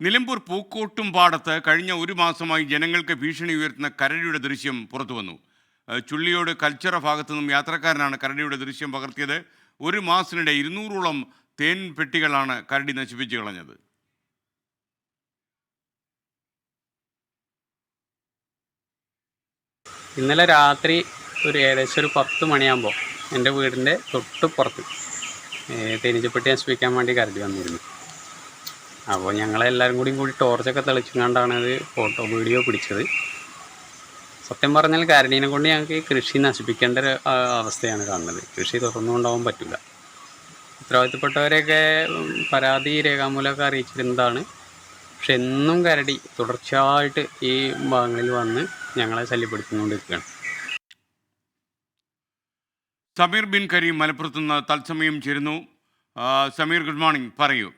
നിലമ്പൂർ പൂക്കോട്ടുംപാടത്ത് കഴിഞ്ഞ ഒരു മാസമായി ജനങ്ങൾക്ക് ഭീഷണി ഉയർത്തുന്ന കരടിയുടെ ദൃശ്യം പുറത്തുവന്നു. ചുള്ളിയോട് കൽച്ചിറ ഭാഗത്തു നിന്നും യാത്രക്കാരനാണ് കരടിയുടെ ദൃശ്യം പകർത്തിയത്. ഒരു മാസത്തിനിടെ 200ഓളം തേൻ പെട്ടികളാണ് കരടി നശിപ്പിച്ചു കളഞ്ഞത്. ഇന്നലെ രാത്രി ഏകദേശം ഒരു 10 മണിയാകുമ്പോൾ എൻ്റെ വീടിൻ്റെ തൊട്ടുപുറത്ത് തേനീച്ചപ്പെട്ടി നശിപ്പിക്കാൻ വേണ്ടി കരടി വന്നിരുന്നു. അപ്പോൾ ഞങ്ങളെല്ലാവരും കൂടി ടോർച്ചൊക്കെ തെളിച്ചുകൊണ്ടാണ് അത് വീഡിയോ പിടിച്ചത്. സത്യം പറഞ്ഞാൽ കരടീനെ കൊണ്ട് ഞങ്ങൾക്ക് കൃഷി നശിപ്പിക്കേണ്ട ഒരു അവസ്ഥയാണ് കാണുന്നത്. കൃഷി തുറന്നുകൊണ്ടാവാൻ പറ്റില്ല. ഉത്തരവാദിത്തപ്പെട്ടവരെയൊക്കെ പരാതി രേഖാമൂലമൊക്കെ അറിയിച്ചിരുന്നതാണ്. പക്ഷെ എന്നും കരടി തുടർച്ചയായിട്ട് ഈ ഭാഗങ്ങളിൽ വന്ന് ഞങ്ങളെ ശല്യപ്പെടുത്തിക്കൊണ്ടിരിക്കുകയാണ്. സമീർ ബിൻ കരീം മലപ്പുറത്ത് നിന്ന് തത്സമയം ചേരുന്നു. സമീർ, ഗുഡ് മോർണിംഗ്, പറയൂ.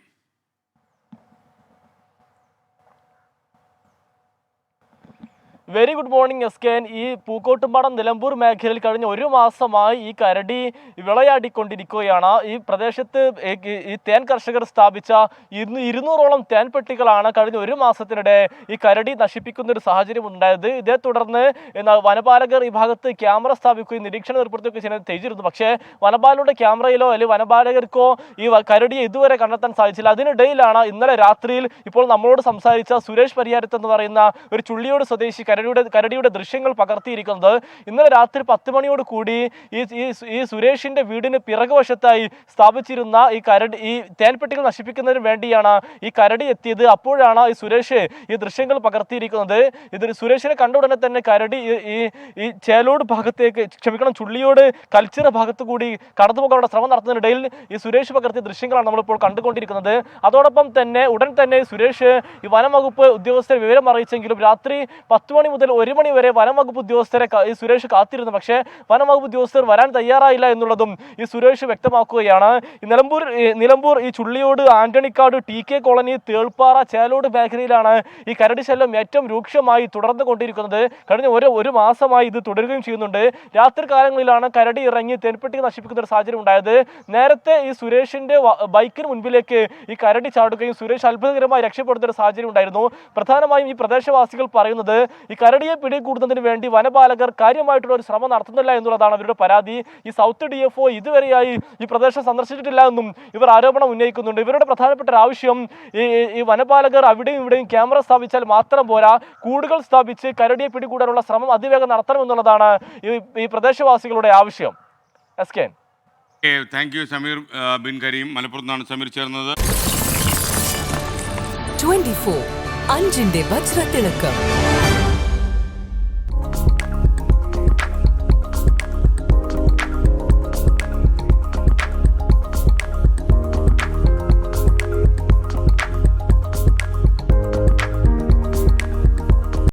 വെരി ഗുഡ് മോർണിംഗ് എസ്കേൻ. ഈ പൂക്കോട്ടുംപാടം നിലമ്പൂർ മേഖലയിൽ കഴിഞ്ഞ ഒരു മാസമായി ഈ കരടി വിളയാടിക്കൊണ്ടിരിക്കുകയാണ്. ഈ പ്രദേശത്ത് ഈ തേൻ കർഷകർ സ്ഥാപിച്ച 200ഓളം തേൻ പെട്ടികളാണ് കഴിഞ്ഞ ഒരു മാസത്തിനിടെ ഈ കരടി നശിപ്പിക്കുന്ന ഒരു സാഹചര്യം ഉണ്ടായത്. ഇതേ തുടർന്ന് വനപാലകർ ഈ ഭാഗത്ത് ക്യാമറ സ്ഥാപിക്കുകയും നിരീക്ഷണം ഏർപ്പെടുത്തുകയും ചെയ്തിരുന്നു. പക്ഷേ വനപാലയുടെ ക്യാമറയിലോ അല്ലെങ്കിൽ വനപാലകർക്കോ ഈ കരടിയെ ഇതുവരെ കണ്ടെത്താൻ സാധിച്ചില്ല. അതിനിടയിലാണ് ഇന്നലെ രാത്രിയിൽ ഇപ്പോൾ നമ്മളോട് സംസാരിച്ച സുരേഷ് പരിയാരത്ത് എന്ന് പറയുന്ന ഒരു ചുള്ളിയോട് സ്വദേശി കരടിയുടെ ദൃശ്യങ്ങൾ പകർത്തിയിരിക്കുന്നത്. ഇന്നലെ രാത്രി 10 മണിയോട് കൂടി ഈ സുരേഷിന്റെ വീടിന് പിറകുവശത്തായി സ്ഥാപിച്ചിരുന്ന ഈ തേൻപെട്ടികൾ നശിപ്പിക്കുന്നതിന് വേണ്ടിയാണ് ഈ കരടി എത്തിയത്. അപ്പോഴാണ് ഈ സുരേഷ് ഈ ദൃശ്യങ്ങൾ പകർത്തിയിരിക്കുന്നത്. സുരേഷിനെ കണ്ട ഉടനെ തന്നെ കരടി ഈ ചേലോട് ഭാഗത്തേക്ക് ചുള്ളിയോട് കൽച്ചിറ ഭാഗത്തു കൂടി കടന്നുപോകാനുള്ള ശ്രമം നടത്തുന്നതിനിടയിൽ ഈ സുരേഷ് പകർത്തിയ ദൃശ്യങ്ങളാണ് നമ്മളിപ്പോൾ കണ്ടുകൊണ്ടിരിക്കുന്നത്. അതോടൊപ്പം തന്നെ ഉടൻ തന്നെ സുരേഷ് ഈ വനംവകുപ്പ് ഉദ്യോഗസ്ഥരെ വിവരം അറിയിച്ചെങ്കിലും രാത്രി 10 മണി മുതൽ 1 മണി വരെ വനംവകുപ്പ് ഉദ്യോഗസ്ഥരെ ഈ സുരേഷ് കാത്തിരുന്നു. പക്ഷേ വനംവകുപ്പ് ഉദ്യോഗസ്ഥർ വരാൻ തയ്യാറായില്ല എന്നുള്ളതും ഈ സുരേഷ് വ്യക്തമാക്കുകയാണ്. നിലമ്പൂർ ഈ ചുള്ളിയോട്, ആന്റണിക്കാട്, TK കോളനി, തേൾപ്പാറ, ചേലോട് മേഖലയിലാണ് ഈ കരടി ശല്യം ഏറ്റവും രൂക്ഷമായി തുടർന്നു കൊണ്ടിരിക്കുന്നത്. കഴിഞ്ഞ ഒരു മാസമായി ഇത് തുടരുകയും ചെയ്യുന്നുണ്ട്. രാത്രി കാലങ്ങളിലാണ് കരടി ഇറങ്ങി തേൻപെട്ടി നശിപ്പിക്കുന്ന ഒരു സാഹചര്യം ഉണ്ടായത്. നേരത്തെ ഈ സുരേഷിന്റെ ബൈക്കിന് മുൻപിലേക്ക് ഈ കരടി ചാടുകയും സുരേഷ് അത്ഭുതകരമായി രക്ഷപ്പെടുന്ന ഒരു സാഹചര്യം ഉണ്ടായിരുന്നു. പ്രധാനമായും ഈ പ്രദേശവാസികൾ പറയുന്നത് ഈ കരടിയെ പിടികൂടുന്നതിന് വേണ്ടി വനപാലകർ കാര്യമായിട്ടുള്ള ഒരു ശ്രമം നടത്തുന്നില്ല എന്നുള്ളതാണ് അവരുടെ പരാതി. ഈ സൗത്ത് DFO ഇതുവരെയായി ഈ പ്രദേശം സന്ദർശിച്ചിട്ടില്ല എന്നും ഇവർ ആരോപണം ഉന്നയിക്കുന്നുണ്ട്. ഇവരുടെ പ്രധാനപ്പെട്ട ഒരു ആവശ്യം ഈ വനപാലകർ അവിടെയും ഇവിടെയും ക്യാമറ സ്ഥാപിച്ചാൽ മാത്രം പോരാ, കൂടുകൾ സ്ഥാപിച്ച് കരടിയെ പിടികൂടാനുള്ള ശ്രമം അതിവേഗം നടത്തണമെന്നുള്ളതാണ് ഈ പ്രദേശവാസികളുടെ ആവശ്യം. എസ്കേൻ. Thank you Sameer Bin Kareem. മലപ്പുറത്താണ് സമീർ ചേർന്നത്. 24 അഞ്ചിന്റെ വജ്രത്തിളക്കം.